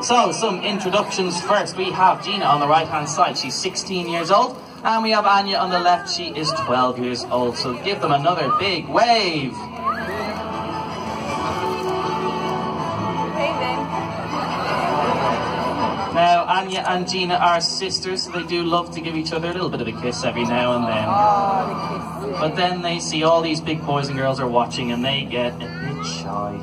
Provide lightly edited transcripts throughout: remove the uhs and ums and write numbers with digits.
So, some introductions first. We have Gina on the right-hand side. She's 16 years old. And we have Anya on the left. She is 12 years old. So give them another big wave. Now, Anya and Gina are sisters, so they do love to give each other a little bit of a kiss every now and then. But then they see all these big boys and girls are watching and they get a bit shy.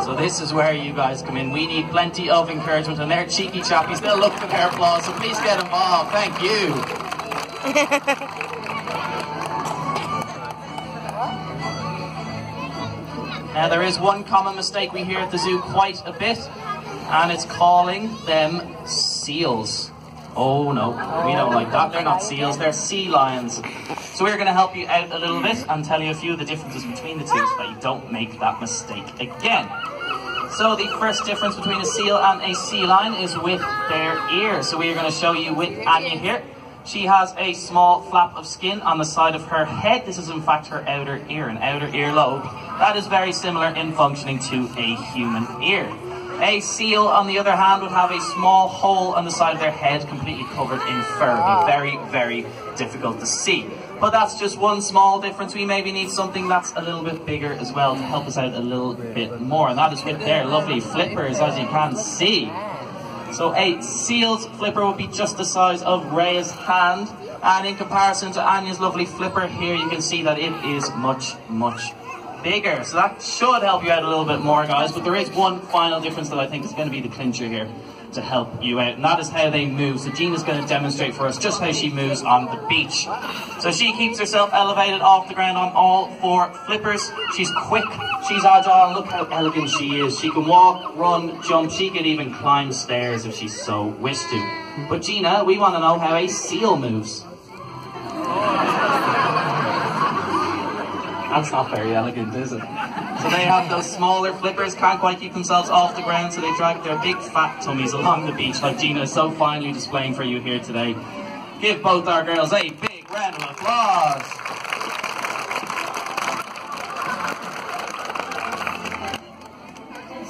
So this is where you guys come in. We need plenty of encouragement, and they're cheeky chappies. They'll look for their applause, so please get involved. Thank you. Now, there is one common mistake we hear at the zoo quite a bit, and it's calling them seals. Oh no, we don't like that. They're not seals, they're sea lions. So we're going to help you out a little bit and tell you a few of the differences between the two so that you don't make that mistake again. So the first difference between a seal and a sea lion is with their ears. So we are going to show you with Anya here. She has a small flap of skin on the side of her head. This is in fact her outer ear, an outer earlobe. That is very similar in functioning to a human ear. A seal, on the other hand, would have a small hole on the side of their head completely covered in fur. It'd be very, very difficult to see. But that's just one small difference. We maybe need something that's a little bit bigger as well to help us out a little bit more. And that is with their lovely flippers, as you can see. So a seal's flipper would be just the size of Rhea's hand. And in comparison to Anya's lovely flipper here, you can see that it is much, much bigger. So that should help you out a little bit more, guys. But there is one final difference that I think is going to be the clincher here to help you out, and that is how they move. So Gina's going to demonstrate for us just how she moves on the beach. So she keeps herself elevated off the ground on all four flippers. She's quick, she's agile, and look how elegant she is. She can walk, run, jump, she could even climb stairs if she so wished to. But Gina, we want to know how a seal moves. That's not very elegant, is it? So they have those smaller flippers, can't quite keep themselves off the ground, so they drag their big fat tummies along the beach like Gina is so finely displaying for you here today. Give both our girls a big round of applause.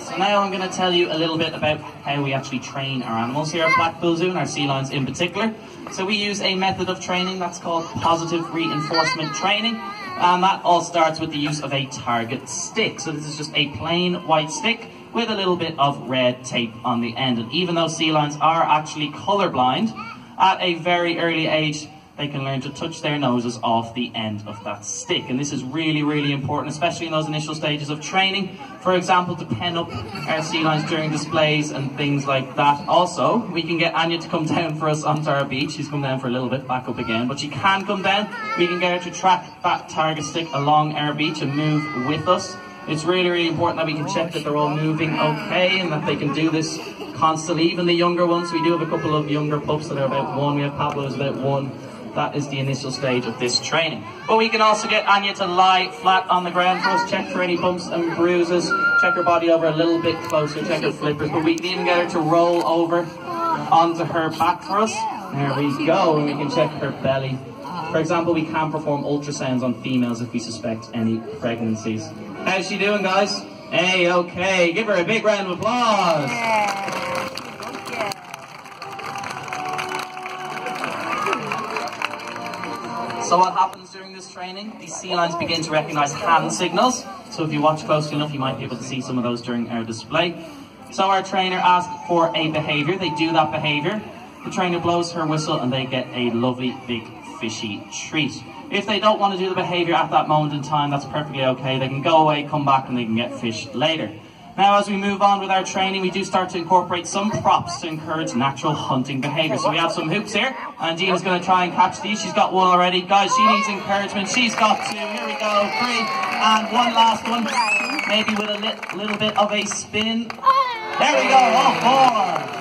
So now I'm going to tell you a little bit about how we actually train our animals here at Blackpool Zoo, and our sea lions in particular. So we use a method of training that's called positive reinforcement training. And that all starts with the use of a target stick. So this is just a plain white stick with a little bit of red tape on the end. And even though sea lions are actually colorblind, at a very early age, they can learn to touch their noses off the end of that stick. And this is really, really important, especially in those initial stages of training. For example, to pen up our sea lions during displays and things like that. Also, we can get Anya to come down for us onto our beach. She's come down for a little bit, back up again. But she can come down. We can get her to track that target stick along our beach and move with us. It's really, really important that we can check that they're all moving okay and that they can do this constantly. Even the younger ones, we do have a couple of younger pups that are about 1. We have Pablo who's about 1. That is the initial stage of this training. But we can also get Anya to lie flat on the ground for us, check for any bumps and bruises, check her body over a little bit closer, check her flippers, but we can even get her to roll over onto her back for us. There we go, and we can check her belly. For example, we can perform ultrasounds on females if we suspect any pregnancies. How's she doing, guys? Hey, okay, give her a big round of applause. So what happens during this training? These sea lions begin to recognize hand signals. So if you watch closely enough, you might be able to see some of those during our display. So our trainer asks for a behavior. They do that behavior. The trainer blows her whistle and they get a lovely big fishy treat. If they don't want to do the behavior at that moment in time, that's perfectly okay. They can go away, come back, and they can get fish later. Now, as we move on with our training, we do start to incorporate some props to encourage natural hunting behaviour. So we have some hoops here, and Gina's going to try and catch these. She's got one already. Guys, she needs encouragement. She's got 2. Here we go. 3, and one last one. Maybe with a little bit of a spin. There we go. Oh, 4.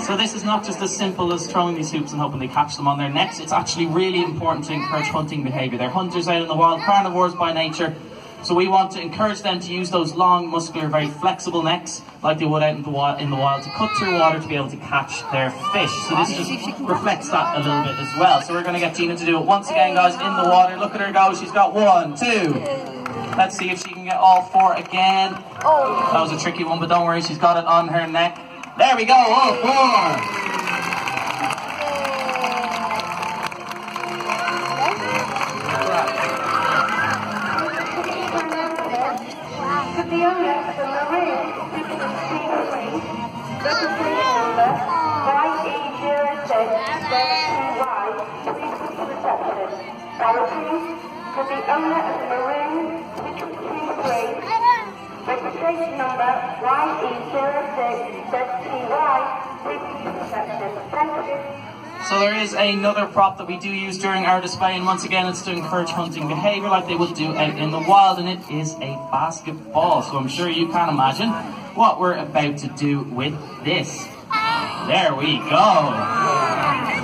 So this is not just as simple as throwing these hoops and hoping they catch them on their necks. It's actually really important to encourage hunting behaviour. They're hunters out in the wild, carnivores by nature. So we want to encourage them to use those long, muscular, very flexible necks, like they would out in the wild, to cut through water to be able to catch their fish. So this just reflects that a little bit as well. So we're going to get Gina to do it once again, guys, in the water. Look at her go. She's got 1, 2. Let's see if she can get all four again. That was a tricky one, but don't worry, she's got it on her neck. There we go, all four. To the owner of the maroon 623, registration number YE06ZTY, reception. Thank you. So there is another prop that we do use during our display, and once again it's to encourage hunting behaviour like they would do out in the wild, and it is a basketball. So I'm sure you can imagine what we're about to do with this. There we go.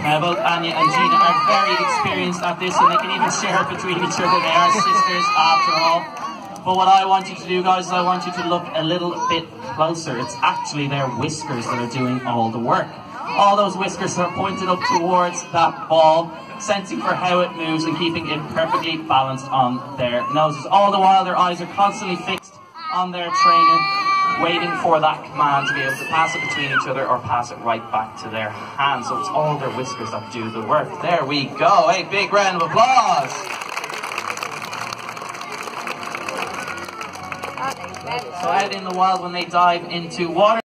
Now both Anya and Gina are very experienced at this, and they can even share between each other. They are sisters after all. But what I want you to do, guys, is I want you to look a little bit closer. It's actually their whiskers that are doing all the work. All those whiskers are pointed up towards that ball, sensing for how it moves and keeping it perfectly balanced on their noses. All the while their eyes are constantly fixed on their trainer, waiting for that command to be able to pass it between each other or pass it right back to their hands. So it's all their whiskers that do the work. There we go. A big round of applause. So out in the wild, when they dive into water,